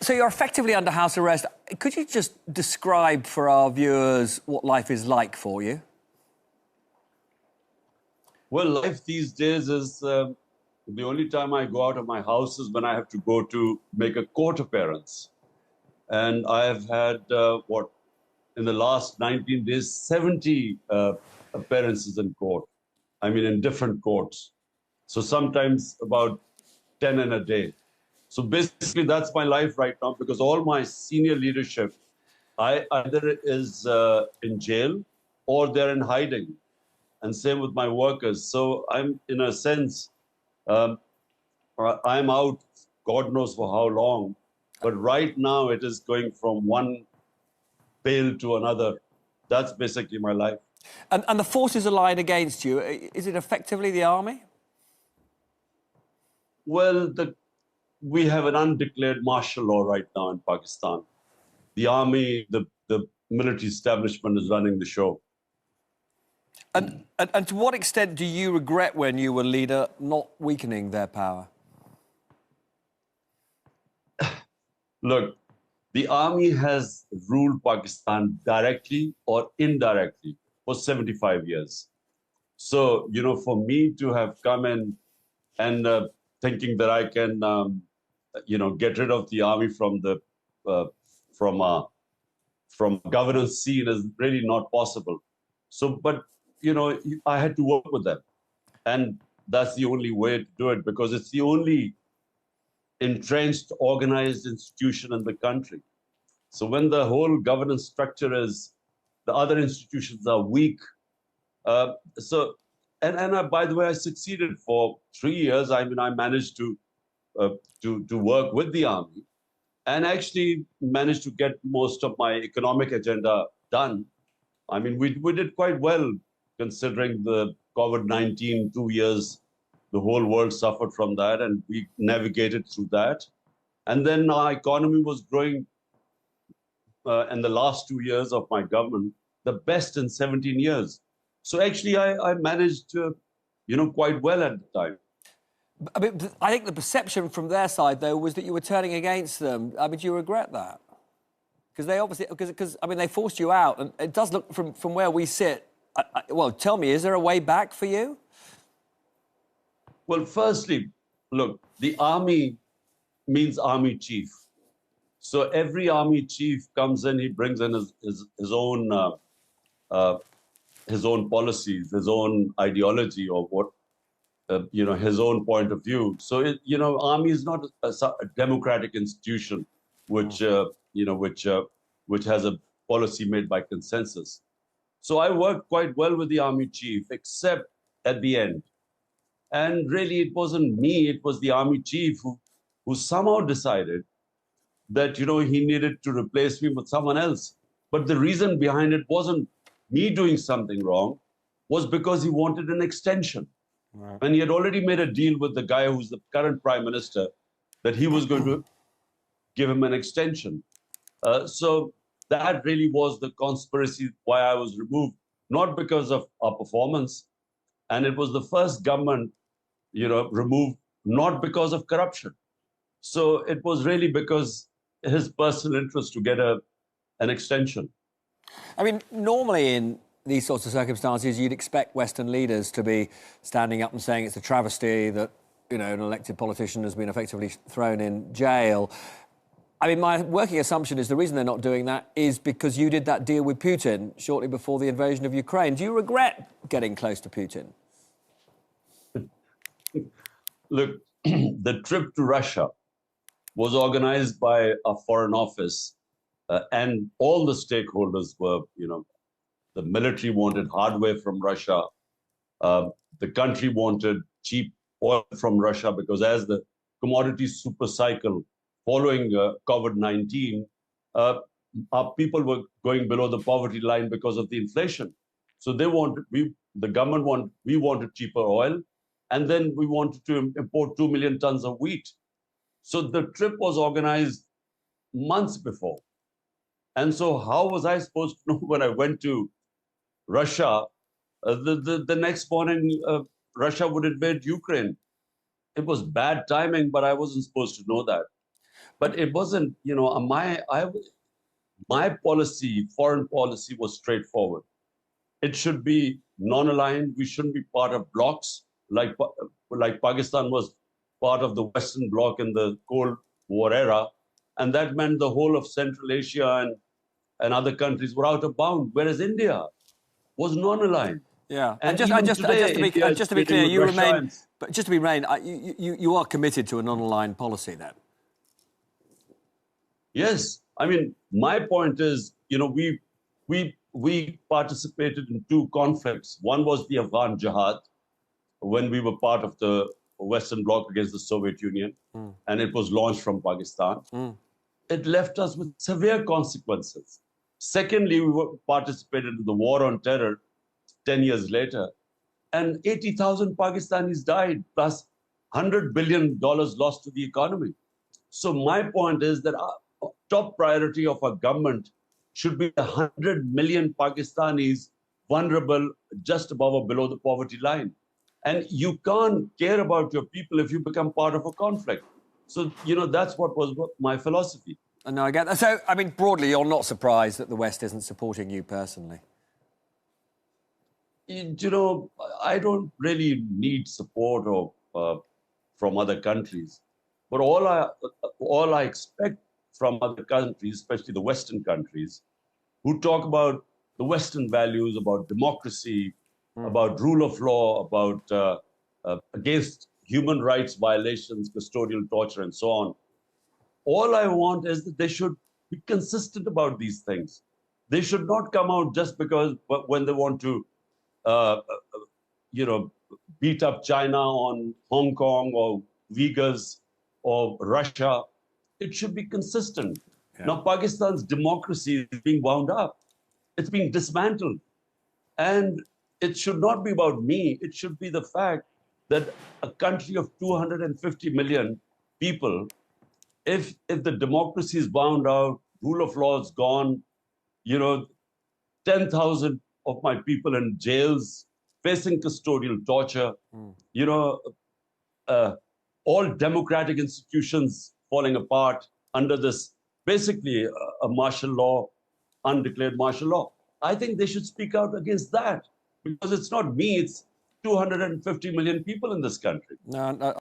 So you're effectively under house arrest. Could you just describe for our viewers what life is like for you? Well, life these days is the only time I go out of my house is when I have to go to make a court appearance. And I have had, in the last 19 days, 70 appearances in court. I mean, in different courts. So sometimes about 10 in a day. So basically, that's my life right now, because all my senior leadership, either is in jail or they're in hiding. And same with my workers. So I'm, in a sense, I'm out, God knows for how long. But right now, it is going from one bail to another. That's basically my life. And the forces allied against you, is it effectively the army? Well, we have an undeclared martial law right now in Pakistan. The army, the military establishment is running the show. And to what extent do you regret, when you were leader, not weakening their power? Look, the army has ruled Pakistan directly or indirectly for 75 years. So, you know, for me to have come in and thinking that I can, you know, get rid of the army from the from governance scene is really not possible. So, but you know, I had to work with them, and that's the only way to do it, because it's the only entrenched, organized institution in the country. So when the whole governance structure is, the other institutions are weak. By the way, I succeeded for 3 years. I mean, I managed to work with the army, and actually managed to get most of my economic agenda done. I mean, we did quite well, considering the COVID-19 2 years. The whole world suffered from that, and we navigated through that. And then our economy was growing in the last 2 years of my government, the best in 17 years. So actually, I managed, you know, quite well at the time. I mean, I think the perception from their side, though, was that you were turning against them. I mean, do you regret that? Because they obviously, because I mean, they forced you out, and it does look from where we sit. Well, tell me, is there a way back for you? Well, firstly, look, the army means army chief. So every army chief comes in, he brings in his own policies, his own ideology, or what, you know, his own point of view. So you know, army is not a democratic institution, which you know, which has a policy made by consensus. So I worked quite well with the army chief, except at the end. And really, it wasn't me, it was the army chief who somehow decided that, you know, he needed to replace me with someone else. But the reason behind it wasn't me doing something wrong, was because he wanted an extension. Right. And he had already made a deal with the guy who's the current prime minister, that he was going to give him an extension. So that really was the conspiracy why I was removed, not because of our performance. And it was the first government, you know, removed not because of corruption. So it was really because his personal interest to get an extension. I mean, normally in these sorts of circumstances, you'd expect Western leaders to be standing up and saying it's a travesty that, you know, an elected politician has been effectively thrown in jail. I mean, my working assumption is the reason they're not doing that is because you did that deal with Putin shortly before the invasion of Ukraine. Do you regret getting close to Putin? Look, the trip to Russia was organized by a foreign office, and all the stakeholders were, you know, the military wanted hardware from Russia. The country wanted cheap oil from Russia, because as the commodity super cycle following COVID-19, our people were going below the poverty line because of the inflation. So they wanted, we wanted cheaper oil, and then we wanted to import 2 million tons of wheat. So the trip was organized months before. And so how was I supposed to know when I went to Russia, the next morning, Russia would invade Ukraine? It was bad timing, but I wasn't supposed to know that. But it wasn't, my policy, foreign policy was straightforward. It should be non-aligned. We shouldn't be part of blocs like Pakistan was part of the Western Bloc in the Cold War era. And that meant the whole of Central Asia and other countries were out of bound, whereas India was non-aligned. Yeah, And just to be clear, you remain. But just to be clear, you are committed to a non-aligned policy then. Yes, I mean, my point is, we participated in two conflicts. One was the Afghan Jihad, when we were part of the Western Bloc against the Soviet Union, and it was launched from Pakistan. It left us with severe consequences. Secondly, we participated in the war on terror 10 years later, and 80,000 Pakistanis died, plus $100 billion lost to the economy. So my point is that our top priority of our government should be the 100 million Pakistanis vulnerable just above or below the poverty line. And you can't care about your people if you become part of a conflict. So, that's what was my philosophy. No, I get that. So, I mean, broadly, you're not surprised that the West isn't supporting you personally? I don't really need support from other countries. But all I expect from other countries, especially the Western countries, who talk about the Western values, about democracy, about rule of law, about against human rights violations, custodial torture, and so on. All I want is that they should be consistent about these things. They should not come out just because when they want to, beat up China on Hong Kong or Uyghurs or Russia. It should be consistent. Yeah. Now, Pakistan's democracy is being wound up. It's being dismantled. And it should not be about me. It should be the fact that a country of 250 million people, if the democracy is wound out, rule of law is gone, 10,000 of my people in jails, facing custodial torture, all democratic institutions falling apart under this, basically a martial law, undeclared martial law. I think they should speak out against that, because it's not me, it's 250 million people in this country. No.